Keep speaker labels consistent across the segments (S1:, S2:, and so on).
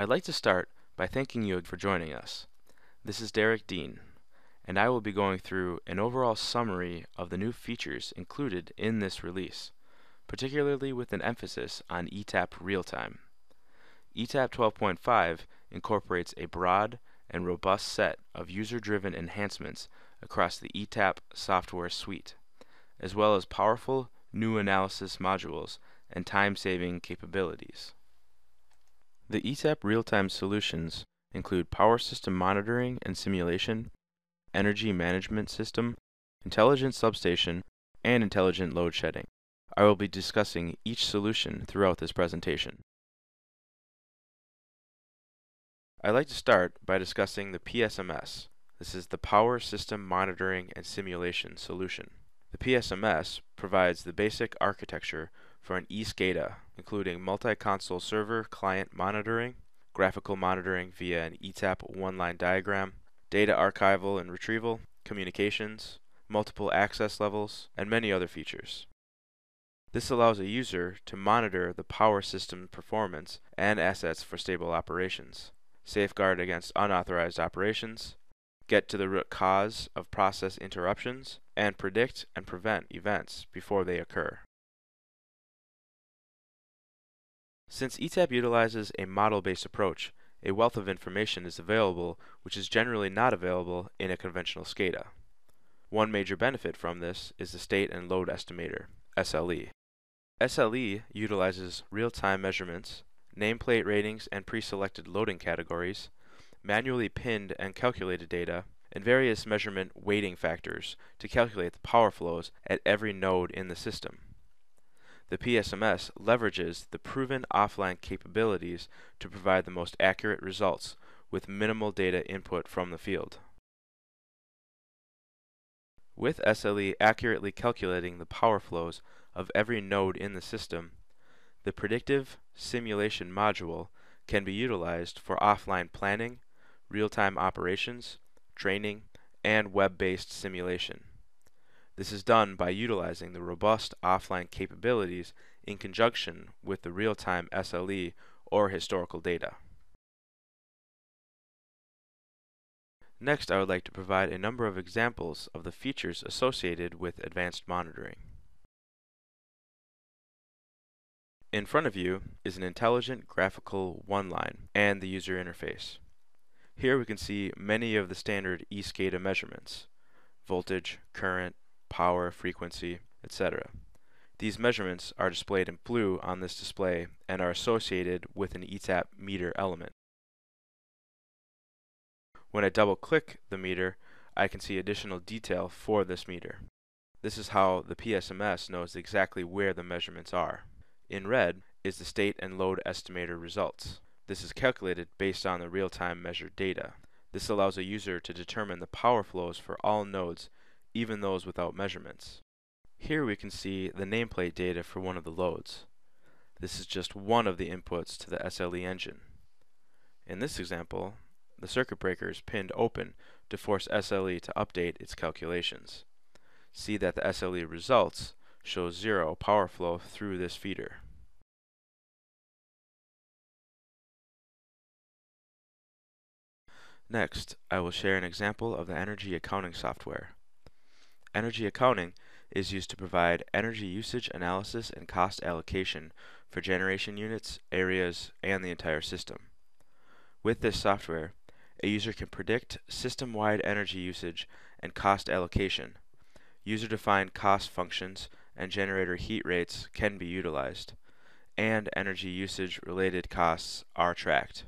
S1: I'd like to start by thanking you for joining us. This is Derek Dean, and I will be going through an overall summary of the new features included in this release, particularly with an emphasis on ETAP real-time. ETAP 12.5 incorporates a broad and robust set of user-driven enhancements across the ETAP software suite, as well as powerful new analysis modules and time-saving capabilities. The ETAP real-time solutions include power system monitoring and simulation, energy management system, intelligent substation, and intelligent load shedding. I will be discussing each solution throughout this presentation. I'd like to start by discussing the PSMS. This is the Power System Monitoring and Simulation solution. The PSMS provides the basic architecture for an eSCADA, including multi-console server client monitoring, graphical monitoring via an ETAP one-line diagram, data archival and retrieval, communications, multiple access levels, and many other features. This allows a user to monitor the power system performance and assets for stable operations, safeguard against unauthorized operations, get to the root cause of process interruptions, and predict and prevent events before they occur. Since ETAP utilizes a model-based approach, a wealth of information is available which is generally not available in a conventional SCADA. One major benefit from this is the state and load estimator, SLE. SLE utilizes real-time measurements, nameplate ratings and pre-selected loading categories, manually pinned and calculated data, and various measurement weighting factors to calculate the power flows at every node in the system. The PSMS leverages the proven offline capabilities to provide the most accurate results with minimal data input from the field. With SLE accurately calculating the power flows of every node in the system, the Predictive Simulation module can be utilized for offline planning, real-time operations, training, and web-based simulation. This is done by utilizing the robust offline capabilities in conjunction with the real-time SLE or historical data. Next, I would like to provide a number of examples of the features associated with advanced monitoring. In front of you is an intelligent graphical one-line and the user interface. Here we can see many of the standard eSCADA measurements: voltage, current, power, frequency, etc. These measurements are displayed in blue on this display and are associated with an ETAP meter element. When I double-click the meter, I can see additional detail for this meter. This is how the PSMS knows exactly where the measurements are. In red is the state and load estimator results. This is calculated based on the real-time measured data. This allows a user to determine the power flows for all nodes, even those without measurements. Here we can see the nameplate data for one of the loads. This is just one of the inputs to the SLE engine. In this example, the circuit breaker is pinned open to force SLE to update its calculations. See that the SLE results show 0 power flow through this feeder. Next, I will share an example of the energy accounting software. Energy accounting is used to provide energy usage analysis and cost allocation for generation units, areas, and the entire system. With this software, a user can predict system-wide energy usage and cost allocation. User-defined cost functions and generator heat rates can be utilized, and energy usage-related costs are tracked.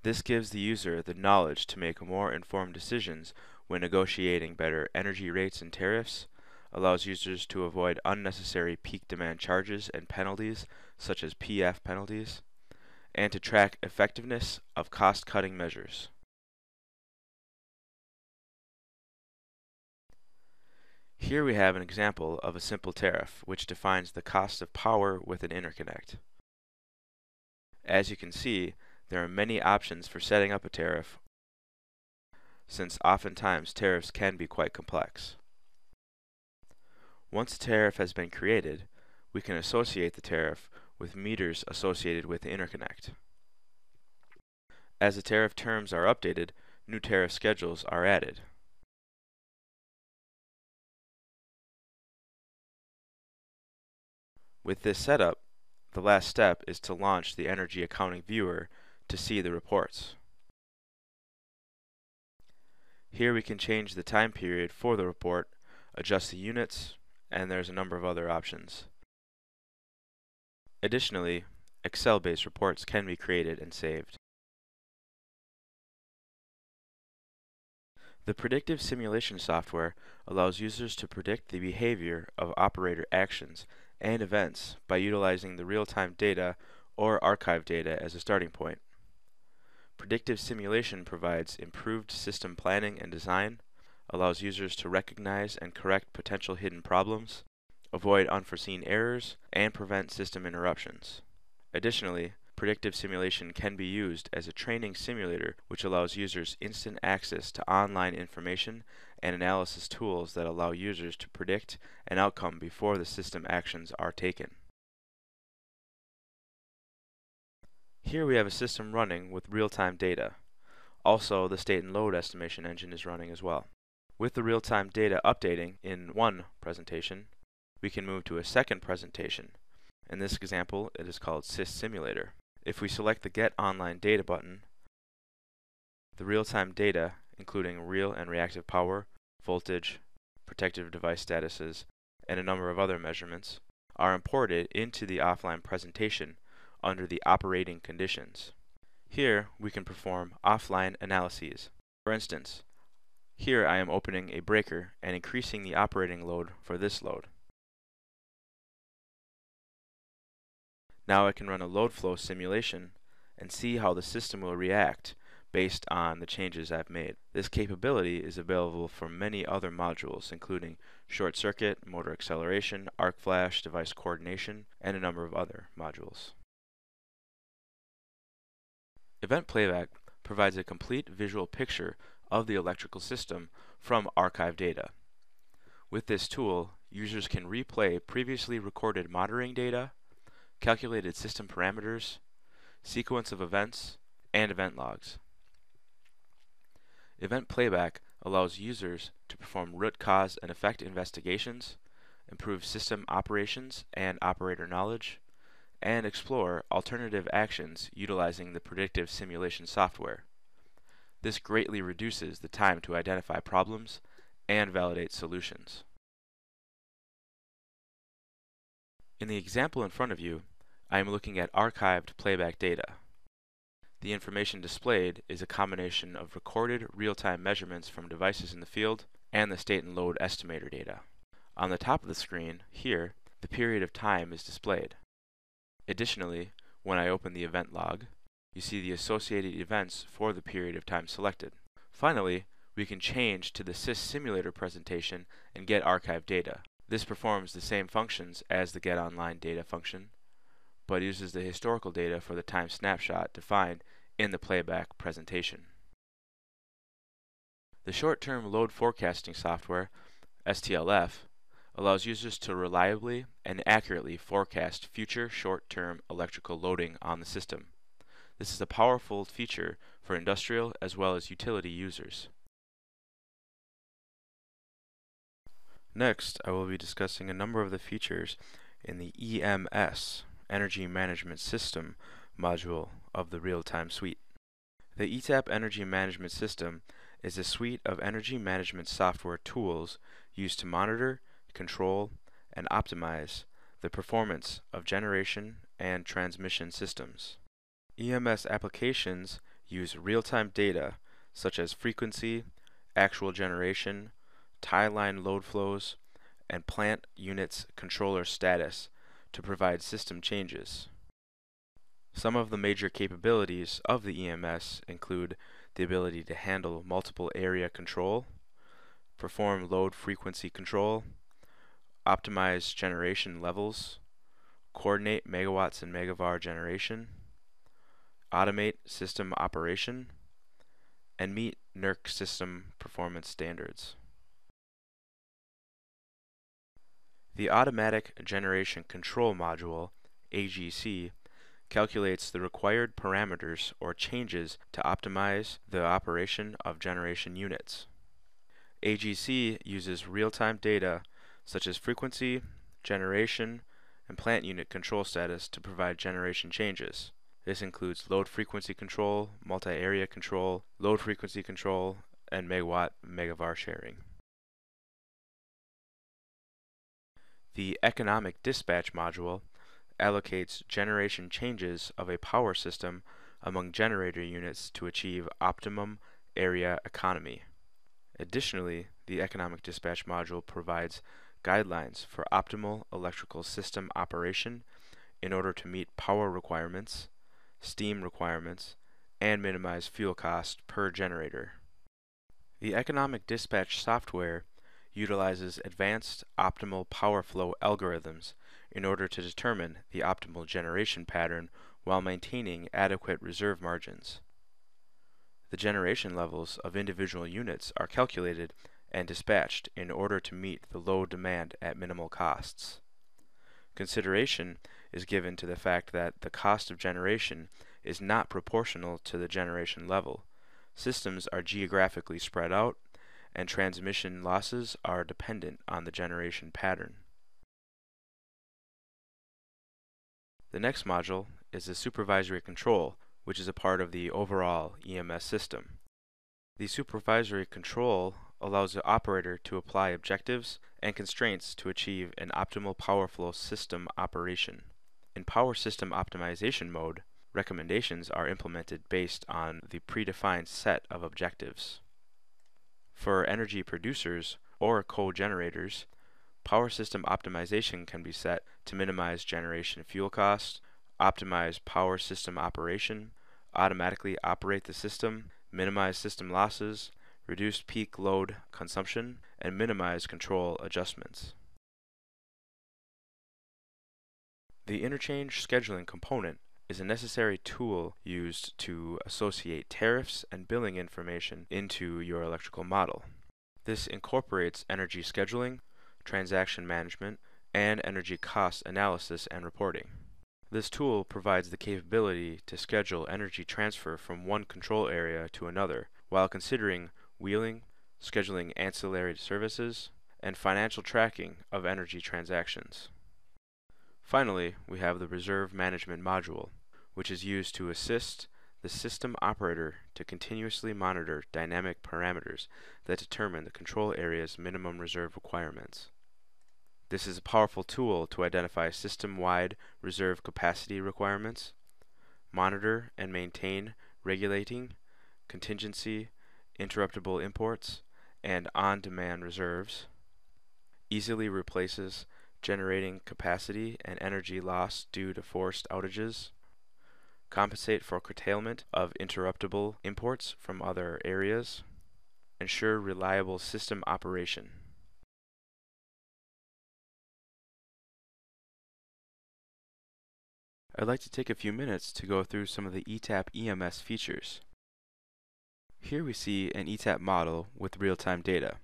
S1: This gives the user the knowledge to make more informed decisions when negotiating better energy rates and tariffs, allows users to avoid unnecessary peak demand charges and penalties, such as PF penalties, and to track effectiveness of cost-cutting measures. Here we have an example of a simple tariff which defines the cost of power with an interconnect. As you can see, there are many options for setting up a tariff, since oftentimes tariffs can be quite complex. Once a tariff has been created, we can associate the tariff with meters associated with the interconnect. As the tariff terms are updated, new tariff schedules are added. With this setup, the last step is to launch the Energy Accounting Viewer to see the reports. Here we can change the time period for the report, adjust the units, and there's a number of other options. Additionally, Excel-based reports can be created and saved. The Predictive Simulation software allows users to predict the behavior of operator actions and events by utilizing the real-time data or archive data as a starting point. Predictive Simulation provides improved system planning and design, allows users to recognize and correct potential hidden problems, avoid unforeseen errors, and prevent system interruptions. Additionally, Predictive Simulation can be used as a training simulator, which allows users instant access to online information and analysis tools that allow users to predict an outcome before the system actions are taken. Here we have a system running with real-time data. Also, the state and load estimation engine is running as well. With the real-time data updating in one presentation, we can move to a second presentation. In this example, it is called Sys Simulator. If we select the Get Online Data button, the real-time data, including real and reactive power, voltage, protective device statuses, and a number of other measurements, are imported into the offline presentation under the operating conditions. Here, we can perform offline analyses. For instance, here I am opening a breaker and increasing the operating load for this load. Now I can run a load flow simulation and see how the system will react based on the changes I've made. This capability is available for many other modules, including short circuit, motor acceleration, arc flash, device coordination, and a number of other modules. Event playback provides a complete visual picture of the electrical system from archive data. With this tool, users can replay previously recorded monitoring data, calculated system parameters, sequence of events, and event logs. Event playback allows users to perform root cause and effect investigations, improve system operations and operator knowledge, and explore alternative actions utilizing the Predictive Simulation software. This greatly reduces the time to identify problems and validate solutions. In the example in front of you, I am looking at archived playback data. The information displayed is a combination of recorded real-time measurements from devices in the field and the state and load estimator data. On the top of the screen, here, the period of time is displayed. Additionally, when I open the event log, you see the associated events for the period of time selected. Finally, we can change to the Sys Simulator presentation and get archived data. This performs the same functions as the Get Online Data function, but uses the historical data for the time snapshot defined in the playback presentation. The short-term load forecasting software, STLF, allows users to reliably and accurately forecast future short-term electrical loading on the system. This is a powerful feature for industrial as well as utility users. Next, I will be discussing a number of the features in the EMS, Energy Management System, module of the real-time suite. The ETAP Energy Management System is a suite of energy management software tools used to monitor, control, and optimize the performance of generation and transmission systems. EMS applications use real-time data such as frequency, actual generation, tie line load flows, and plant units controller status to provide system changes. Some of the major capabilities of the EMS include the ability to handle multiple area control, perform load frequency control, optimize generation levels, coordinate megawatts and megavar generation, automate system operation, and meet NERC system performance standards. The Automatic Generation Control Module, AGC, calculates the required parameters or changes to optimize the operation of generation units. AGC uses real-time data such as frequency, generation, and plant unit control status to provide generation changes. This includes load frequency control, multi-area control, load frequency control, and megawatt-megavar sharing. The economic dispatch module allocates generation changes of a power system among generator units to achieve optimum area economy. Additionally, the economic dispatch module provides guidelines for optimal electrical system operation in order to meet power requirements, steam requirements, and minimize fuel cost per generator. The economic dispatch software utilizes advanced optimal power flow algorithms in order to determine the optimal generation pattern while maintaining adequate reserve margins. The generation levels of individual units are calculated and dispatched in order to meet the load demand at minimal costs. Consideration is given to the fact that the cost of generation is not proportional to the generation level. Systems are geographically spread out, and transmission losses are dependent on the generation pattern. The next module is the supervisory control, which is a part of the overall EMS system. The supervisory control allows the operator to apply objectives and constraints to achieve an optimal power flow system operation. In power system optimization mode, recommendations are implemented based on the predefined set of objectives. For energy producers or co-generators, power system optimization can be set to minimize generation fuel cost, optimize power system operation, automatically operate the system, minimize system losses, reduce peak load consumption, and minimize control adjustments. The interchange scheduling component is a necessary tool used to associate tariffs and billing information into your electrical model. This incorporates energy scheduling, transaction management, and energy cost analysis and reporting. This tool provides the capability to schedule energy transfer from one control area to another while considering wheeling, scheduling ancillary services, and financial tracking of energy transactions. Finally, we have the reserve management module, which is used to assist the system operator to continuously monitor dynamic parameters that determine the control area's minimum reserve requirements. This is a powerful tool to identify system-wide reserve capacity requirements, monitor and maintain regulating, contingency, interruptible imports, and on-demand reserves, easily replaces generating capacity and energy loss due to forced outages, compensate for curtailment of interruptible imports from other areas, ensure reliable system operation. I'd like to take a few minutes to go through some of the ETAP EMS features. Here we see an ETAP model with real-time data.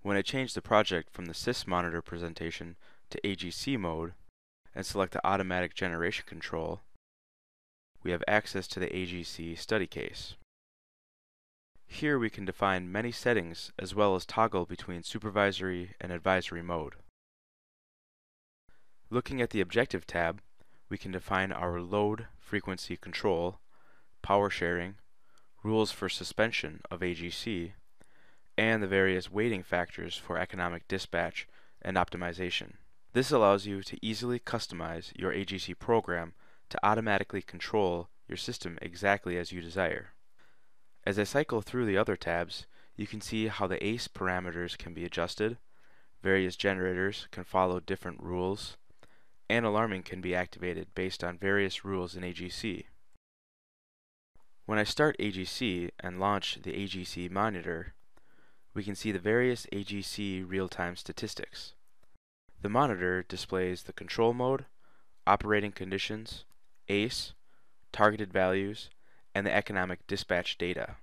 S1: When I change the project from the SYS monitor presentation to AGC mode and select the automatic generation control, we have access to the AGC study case. Here we can define many settings as well as toggle between supervisory and advisory mode. Looking at the Objective tab, we can define our load frequency control, power sharing, rules for suspension of AGC, and the various weighting factors for economic dispatch and optimization. This allows you to easily customize your AGC program to automatically control your system exactly as you desire. As I cycle through the other tabs, you can see how the ACE parameters can be adjusted, various generators can follow different rules, and alarming can be activated based on various rules in AGC. When I start AGC and launch the AGC monitor, we can see the various AGC real-time statistics. The monitor displays the control mode, operating conditions, ACE, targeted values, and the economic dispatch data.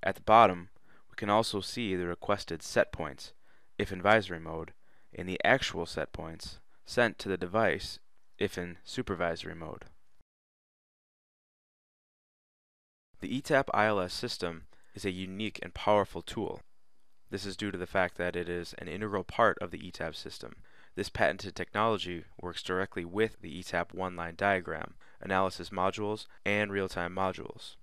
S1: At the bottom, we We can also see the requested set points, if in visory mode, and the actual set points sent to the device if in supervisory mode. The ETAP ILS system is a unique and powerful tool. This is due to the fact that it is an integral part of the ETAP system. This patented technology works directly with the ETAP one-line diagram, analysis modules, and real-time modules.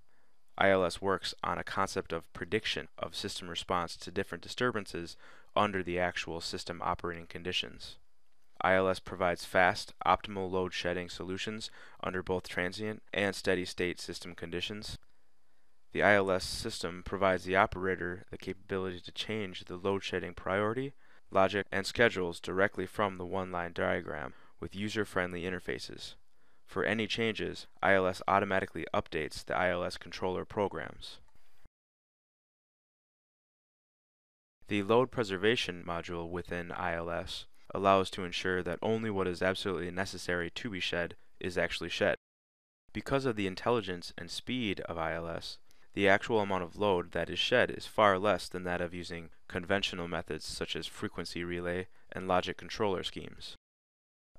S1: ILS works on a concept of prediction of system response to different disturbances under the actual system operating conditions. ILS provides fast, optimal load shedding solutions under both transient and steady-state system conditions. The ILS system provides the operator the capability to change the load shedding priority, logic, and schedules directly from the one-line diagram with user-friendly interfaces. For any changes, ILS automatically updates the ILS controller programs. The load preservation module within ILS allows to ensure that only what is absolutely necessary to be shed is actually shed. Because of the intelligence and speed of ILS, the actual amount of load that is shed is far less than that of using conventional methods such as frequency relay and logic controller schemes.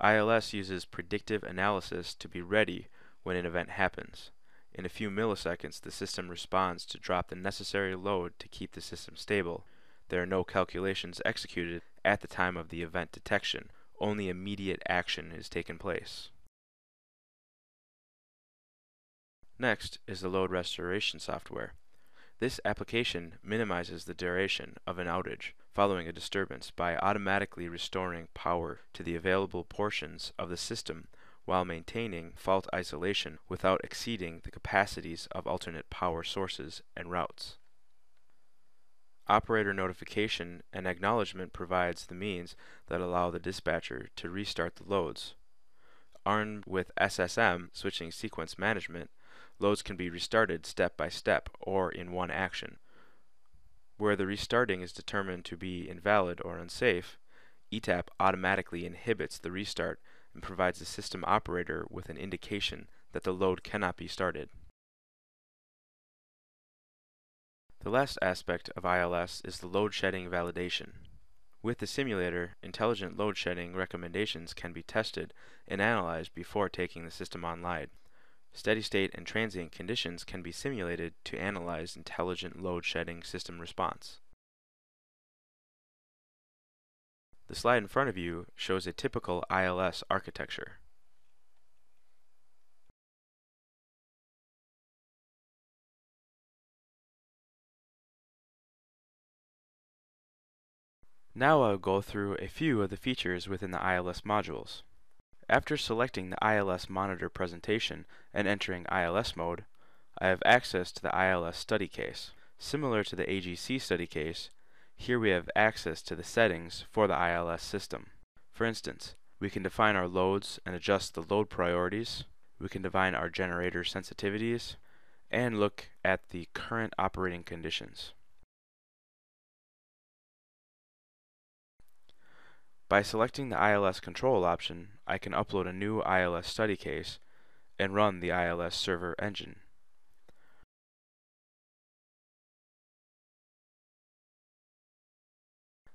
S1: ILS uses predictive analysis to be ready when an event happens. In a few milliseconds, the system responds to drop the necessary load to keep the system stable. There are no calculations executed at the time of the event detection. Only immediate action is taken place. Next is the load restoration software. This application minimizes the duration of an outage following a disturbance by automatically restoring power to the available portions of the system while maintaining fault isolation without exceeding the capacities of alternate power sources and routes. Operator notification and acknowledgement provides the means that allow the dispatcher to restart the loads. Armed with SSM, switching sequence management, loads can be restarted step by step or in one action. Where the restarting is determined to be invalid or unsafe, ETAP automatically inhibits the restart and provides the system operator with an indication that the load cannot be started. The last aspect of ILS is the load shedding validation. With the simulator, intelligent load shedding recommendations can be tested and analyzed before taking the system online. Steady-state and transient conditions can be simulated to analyze intelligent load shedding system response. The slide in front of you shows a typical ILS architecture. Now I'll go through a few of the features within the ILS modules. After selecting the ILS monitor presentation and entering ILS mode, I have access to the ILS study case. Similar to the AGC study case, here we have access to the settings for the ILS system. For instance, we can define our loads and adjust the load priorities. We can define our generator sensitivities and look at the current operating conditions. By selecting the ILS control option, I can upload a new ILS study case and run the ILS server engine.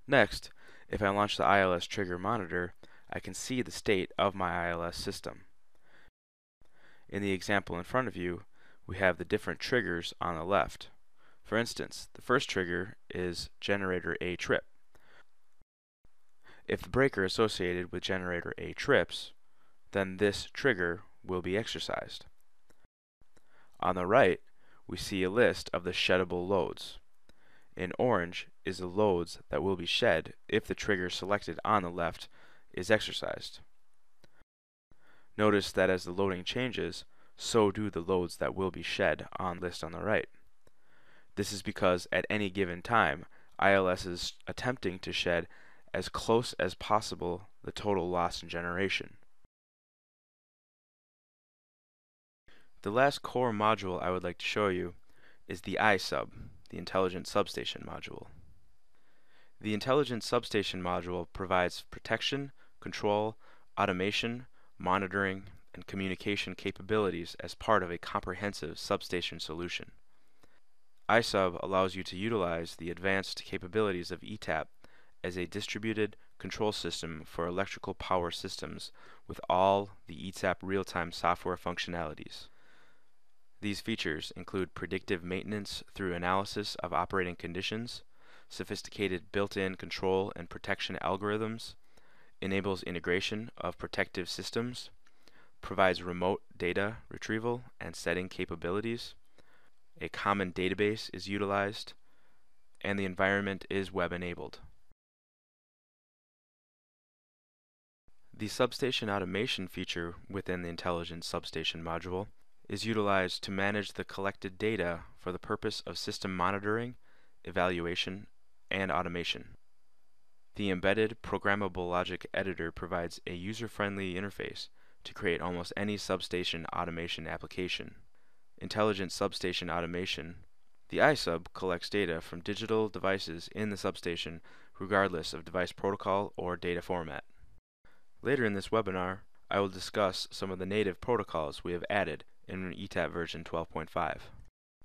S1: Next, if I launch the ILS trigger monitor, I can see the state of my ILS system. In the example in front of you, we have the different triggers on the left. For instance, the first trigger is generator A trip. If the breaker associated with generator A trips, then this trigger will be exercised. On the right, we see a list of the sheddable loads. In orange is the loads that will be shed if the trigger selected on the left is exercised. Notice that as the loading changes, so do the loads that will be shed on the list on the right. This is because at any given time, ILS is attempting to shed as close as possible the total loss in generation. The last core module I would like to show you is the iSub, the Intelligent Substation module. The Intelligent Substation module provides protection, control, automation, monitoring, and communication capabilities as part of a comprehensive substation solution. iSub allows you to utilize the advanced capabilities of ETAP as a distributed control system for electrical power systems with all the ETAP real-time software functionalities. These features include predictive maintenance through analysis of operating conditions, sophisticated built-in control and protection algorithms, enables integration of protective systems, provides remote data retrieval and setting capabilities, a common database is utilized, and the environment is web-enabled. The substation automation feature within the Intelligent Substation module is utilized to manage the collected data for the purpose of system monitoring, evaluation, and automation. The embedded programmable logic editor provides a user-friendly interface to create almost any substation automation application. Intelligent Substation Automation. The iSub collects data from digital devices in the substation regardless of device protocol or data format. Later in this webinar, I will discuss some of the native protocols we have added in ETAP version 12.5.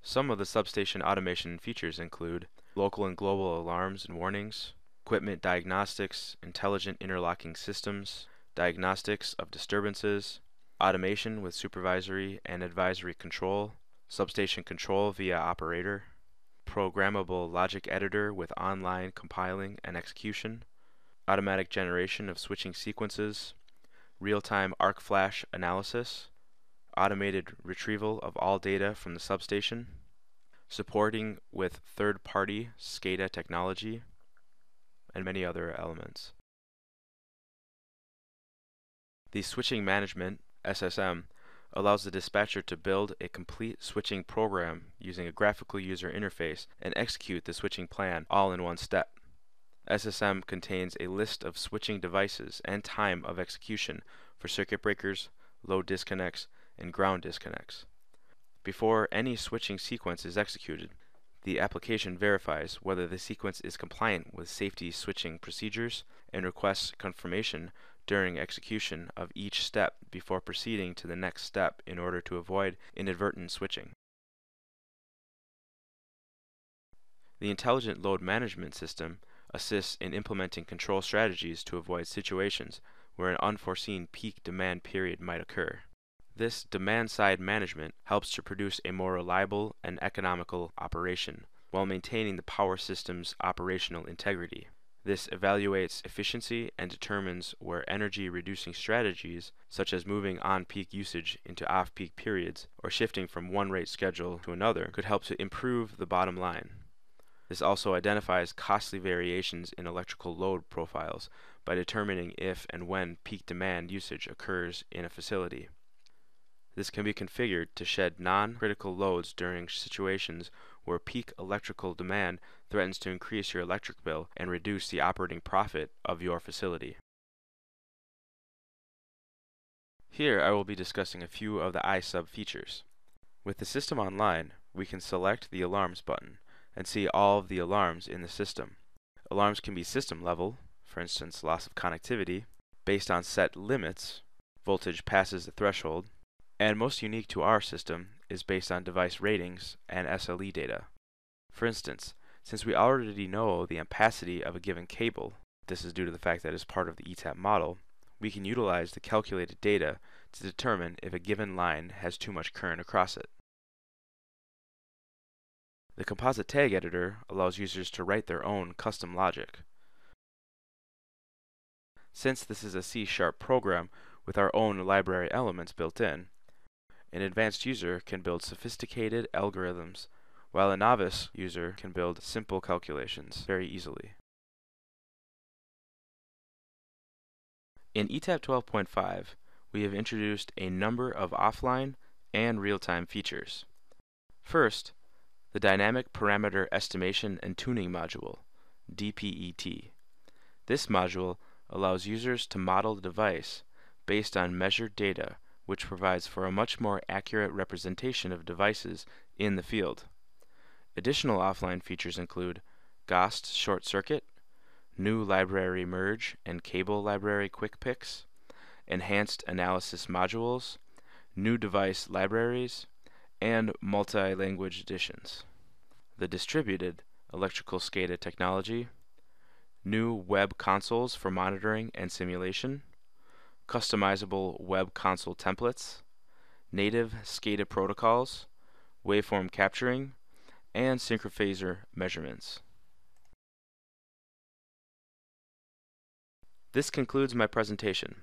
S1: Some of the substation automation features include local and global alarms and warnings, equipment diagnostics, intelligent interlocking systems, diagnostics of disturbances, automation with supervisory and advisory control, substation control via operator, programmable logic editor with online compiling and execution, automatic generation of switching sequences, real-time arc flash analysis, automated retrieval of all data from the substation, supporting with third-party SCADA technology, and many other elements. The switching management, SSM, allows the dispatcher to build a complete switching program using a graphical user interface and execute the switching plan all in one step. SSM contains a list of switching devices and time of execution for circuit breakers, load disconnects, and ground disconnects. Before any switching sequence is executed, the application verifies whether the sequence is compliant with safety switching procedures and requests confirmation during execution of each step before proceeding to the next step in order to avoid inadvertent switching. The Intelligent Load Management System assists in implementing control strategies to avoid situations where an unforeseen peak demand period might occur. This demand-side management helps to produce a more reliable and economical operation while maintaining the power system's operational integrity. This evaluates efficiency and determines where energy-reducing strategies, such as moving on-peak usage into off-peak periods or shifting from one rate schedule to another, could help to improve the bottom line. This also identifies costly variations in electrical load profiles by determining if and when peak demand usage occurs in a facility. This can be configured to shed non-critical loads during situations where peak electrical demand threatens to increase your electric bill and reduce the operating profit of your facility. Here I will be discussing a few of the iSub features. With the system online, we can select the Alarms button and see all of the alarms in the system. Alarms can be system level, for instance loss of connectivity, based on set limits, voltage passes the threshold, and most unique to our system is based on device ratings and SLE data. For instance, since we already know the ampacity of a given cable, this is due to the fact that it is part of the ETAP model, we can utilize the calculated data to determine if a given line has too much current across it. The composite tag editor allows users to write their own custom logic. Since this is a C# program with our own library elements built in, an advanced user can build sophisticated algorithms, while a novice user can build simple calculations very easily. In ETAP 12.5, we have introduced a number of offline and real-time features. First, the Dynamic Parameter Estimation and Tuning module, DPET. This module allows users to model the device based on measured data, which provides for a much more accurate representation of devices in the field. Additional offline features include GOST short circuit, new library merge and cable library quick picks, enhanced analysis modules, new device libraries, and multi-language additions. the distributed electrical SCADA technology, new web consoles for monitoring and simulation, customizable web console templates, native SCADA protocols, waveform capturing, and synchrophasor measurements. This concludes my presentation.